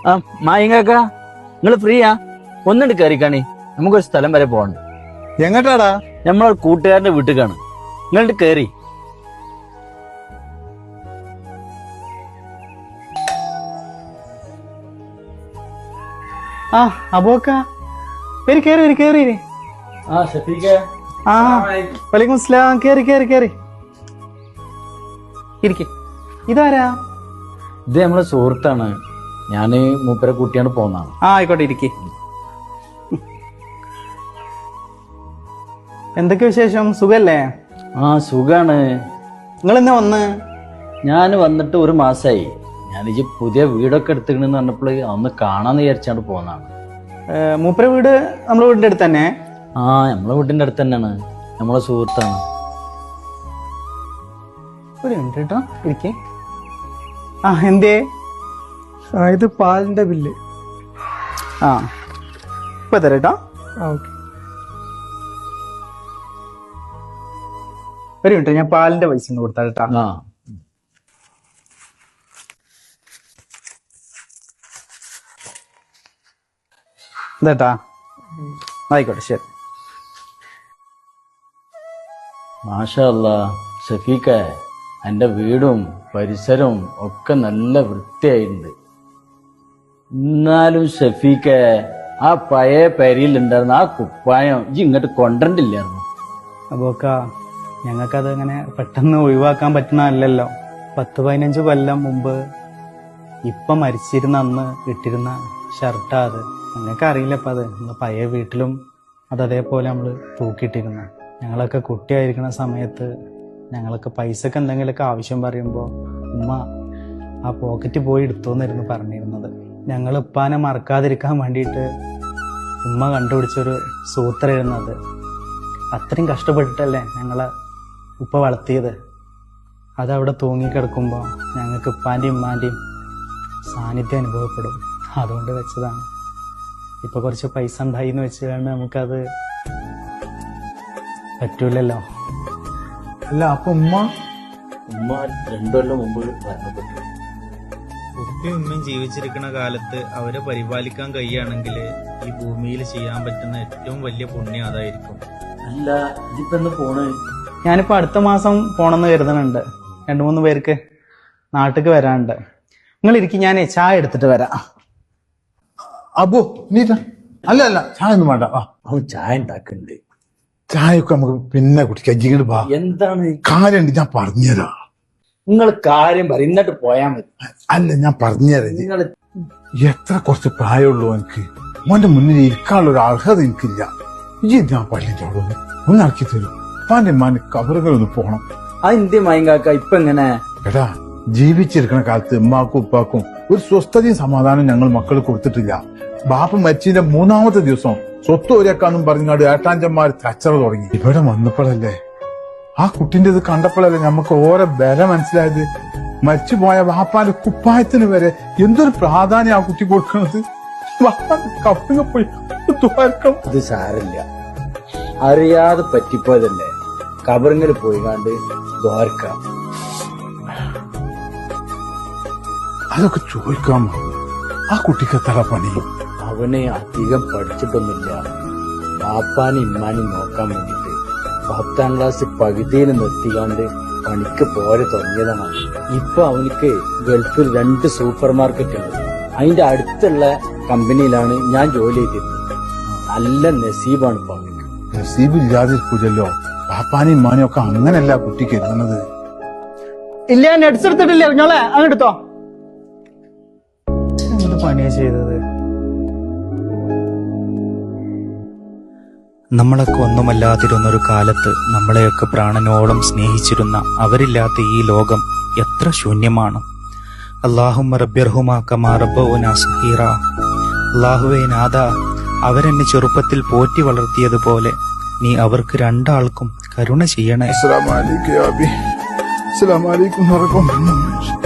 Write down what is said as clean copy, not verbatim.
ആ മായിങ്ങാക്ക നിങ്ങള് ഫ്രീയാ? ഒന്നിട്ട് കയറിക്കാണി, നമുക്കൊരു സ്ഥലം വരെ പോകണ്ട. എങ്ങട്ടാടാ? നമ്മളെ കൂട്ടുകാരന്റെ വീട്ടിലേക്കാണ്. നിങ്ങളിട്ട് കയറി. ആ അബോക്ക വരി, കേറി വരി, കേറി വരി. ആ ഷഫീഖ. ആ വലൈക്കും അസ്സലാം. കേറി കേറി കേറി ഇരിക്കെ. ഇതാരാ? ഇത് നമ്മളെ സുഹൃത്താണ്. ഞാന് മൂപ്പരെ കൂട്ടിയാണ് പോന്നാണ്. ആ ആയിക്കോട്ടെ, ഇരിക്കെ. എന്തൊക്കെ വിശേഷം? സുഖല്ലേ? ആ സുഖാണ്. നിങ്ങൾ എന്നാ വന്ന്? ഞാൻ വന്നിട്ട് ഒരു മാസമായി. ഞാനിജ് പുതിയ വീടൊക്കെ എടുത്തിക്കണെന്ന് പറഞ്ഞപ്പോൾ ഒന്ന് കാണാന്ന് വിചാരിച്ചാണ്ട് പോന്നാണ്. മൂപ്പര വീട് നമ്മളെ വീടിന്റെ അടുത്ത് തന്നെ? ആ നമ്മളെ വീടിന്റെ അടുത്ത് തന്നെയാണ്. നമ്മളെ സുഹൃത്താണ്. ഒരു മിനിറ്റ് കേട്ടോ, ഇരിക്കെ. ആ എന്തേ? ഇത് പാലിന്റെ ബില്ല്. ആ ഇപ്പൊ തരാം കേട്ടോ. ഓക്കെ. ഒരു മിനിറ്റ്, ഞാൻ പാലിന്റെ പൈസ ഒന്ന് കൊടുത്താ കേട്ടാ. ആ ഇതേട്ടാ, ആയിക്കോട്ടെ, ശരി. മാഷാ അല്ലാ ഷഫീഖ, എൻ്റെ വീടും പരിസരവും ഒക്കെ നല്ല വൃത്തിയായിട്ടുണ്ട്. എന്നാലും ഷഫീഖ, ആ പഴയ പെരിയിലുണ്ടായിരുന്ന ആ കുപ്പായം ഇജ്ജ് ഇങ്ങോട്ട് കൊണ്ടണ്ടില്ലായിരുന്നു. അപ്പോക്ക ഞങ്ങൾക്കത് അങ്ങനെ പെട്ടെന്ന് ഒഴിവാക്കാൻ പറ്റുന്നതല്ലല്ലോ. 10-15 കൊല്ലം മുമ്പ് ഇപ്പം മരിച്ചിരുന്ന അന്ന് ഇട്ടിരുന്ന ഷർട്ടാ അത്. ഞങ്ങൾക്ക് അറിയില്ലപ്പം അത്. നമ്മൾ പഴയ വീട്ടിലും അത് അതേപോലെ നമ്മൾ തൂക്കിയിട്ടിരുന്ന. ഞങ്ങളൊക്കെ കുട്ടിയായിരിക്കുന്ന സമയത്ത് ഞങ്ങളൊക്കെ പൈസക്ക് എന്തെങ്കിലുമൊക്കെ ആവശ്യം പറയുമ്പോൾ ഉമ്മ ആ പോക്കറ്റ് പോയി എടുത്തോന്നായിരുന്നു പറഞ്ഞിരുന്നത്. ഞങ്ങൾ ഉപ്പാനെ മറക്കാതിരിക്കാൻ വേണ്ടിയിട്ട് ഉമ്മ കണ്ടുപിടിച്ചൊരു സൂത്രമായിരുന്നു അത്. അത്രയും കഷ്ടപ്പെട്ടിട്ടല്ലേ ഞങ്ങളെ ഉപ്പ വളർത്തിയത്. അതവിടെ തൂങ്ങിക്കിടക്കുമ്പോൾ ഞങ്ങൾക്ക് ഉപ്പാൻ്റെയും ഉമ്മാൻ്റെയും സാന്നിധ്യം അനുഭവപ്പെടും. അതുകൊണ്ട് വെച്ചതാണ്. ഇപ്പൊ കുറച്ച് പൈസ ഉണ്ടായി എന്ന് വെച്ചുകൊണ്ട് നമുക്കത് പറ്റൂലല്ലോ. അല്ല, അപ്പൊ ഉമ്മ 2 കൊല്ലം മുമ്പ് മരണപ്പെട്ടു. ഉപ്പയും ഉമ്മയും ജീവിച്ചിരിക്കുന്ന കാലത്ത് അവരെ പരിപാലിക്കാൻ കഴിയുകയാണെങ്കിൽ ഈ ഭൂമിയിൽ ചെയ്യാൻ പറ്റുന്ന ഏറ്റവും വലിയ പുണ്യം അതായിരിക്കും. അല്ല ഇതിപ്പോ എന്ന് പോണ്? ഞാനിപ്പോ അടുത്ത മാസം പോണെന്ന് കരുതുന്നുണ്ട്. 2-3 പേർക്ക് നാട്ടിക്ക് വരാനുണ്ട്. നിങ്ങൾ ഇരിക്കും, ഞാൻ ചായ എടുത്തിട്ട് വരാം. അബു നീ അല്ല അല്ല ചായ ഒന്നും വേണ്ട. അവൻ ചായ ഉണ്ടാക്കുന്നുണ്ട്. ചായയൊക്കെ നമുക്ക് പിന്നെ കുടിക്കാം. ജിങ്ങട് വാ. എന്താണ് കാര്യമുണ്ട്, ഞാൻ പറഞ്ഞുതരാം. നിങ്ങൾ കാര്യം പറ, എന്നിട്ട് പോയാ മതി. അല്ല, ഞാൻ പറഞ്ഞുതരാം. നിങ്ങൾ എത്ര കുറച്ച് പ്രായമുള്ളൂ എനിക്ക്. മോന്റെ മുന്നിൽ ഇരിക്കാനുള്ള ഒരു അർഹത എനിക്കില്ല. ഈ ഞാൻ പള്ളിന്റെ അവിടെ ഒന്ന് ഇറക്കി തരും. പാന്റെ മാന് കബറുകളൊന്ന് പോണം. ആ ഇന്ത്യ മയങ്കാക്ക ഇപ്പൊ എങ്ങനെ? എടാ, ജീവിച്ചിരിക്കുന്ന കാലത്ത് ഉമ്മാക്കും ഉപ്പാക്കും ഒരു സ്വസ്ഥതയും സമാധാനം ഞങ്ങൾ മക്കൾ കൊടുത്തിട്ടില്ല. ബാപ്പ മരിച്ചതിന്റെ 3-ാമത്തെ ദിവസം സ്വത്ത് ഒരേക്കാന്നും പറഞ്ഞാട് ഏട്ടാഞ്ചന്മാർ കച്ചറ തുടങ്ങി. ഇവിടെ വന്നപ്പോഴല്ലേ, ആ കുട്ടിന്റെ ഇത് കണ്ടപ്പോഴല്ലേ നമുക്ക് ഓരോ വില മനസ്സിലായത്. മരിച്ചുപോയ ബാപ്പാന്റെ കുപ്പായത്തിന് വരെ എന്തൊരു പ്രാധാന്യം ആ കുട്ടി കൊടുക്കുന്നത്. ബാപ്പാന്റെ കപ്പിങ്ങ പോയി ഇത് സാരില്ല, അറിയാതെ പറ്റിപ്പോയതല്ലേ. കബറിങ്ങൽ പോയി കണ്ട് ദ്വാരക്കാം. അതൊക്കെ ചോദിക്കാൻ ആ കുട്ടിക്ക് എത്ര പണി? അവനെ അധികം പഠിച്ചിട്ടൊന്നുമില്ല. ബാപ്പാനും ഇമ്മാനും നോക്കാൻ വേണ്ടിട്ട് 10ാം ക്ലാസ് പകുതിയിൽ നിർത്തിക്കാണ്ട് പണിക്ക് പോരെ തുടങ്ങിയതാണ്. ഇപ്പൊ അവനിക്ക് ഗൾഫിൽ 2 സൂപ്പർ മാർക്കറ്റ് ഉണ്ട്. അതിന്റെ അടുത്തുള്ള കമ്പനിയിലാണ് ഞാൻ ജോലി ചെയ്തിരുന്നത്. നല്ല നസീബാണ് ഇപ്പൊ അവനിക്ക്. നസീബ് ഇല്ലാതിരിക്കൂലല്ലോ. ബാപ്പാനും ഇമ്മാനും ഒക്കെ അങ്ങനല്ല കുട്ടിക്ക് എഴുതുന്നത്. ഇല്ല, ഞാൻ എടുത്തിട്ടില്ല. കുഞ്ഞോളെ അങ്ങെടുത്തോ. എന്ത് പണിയാ ചെയ്തത്? നമ്മളൊക്കെ ഒന്നുമല്ലാതിരുന്നൊരു കാലത്ത് നമ്മളെയൊക്കെ പ്രാണനോളം സ്നേഹിച്ചിരുന്ന അവരില്ലാത്ത ഈ ലോകം എത്ര ശൂന്യമാണ്. അല്ലാഹുമ്മ റബ്ബിർഹുമാ കമാ റബ്ബൗനാ സഗീറ. അല്ലാഹുവേ നാഥ, അവരെന്നെ ചെറുപ്പത്തിൽ പോറ്റി വളർത്തിയതുപോലെ നീ അവർക്ക് 2 ആൾക്കും കരുണ ചെയ്യണേ. അസ്സലാമു അലൈക്കും യാ അബി. അസ്സലാമു അലൈക്കും വറഹ്മത്തുള്ളാഹി.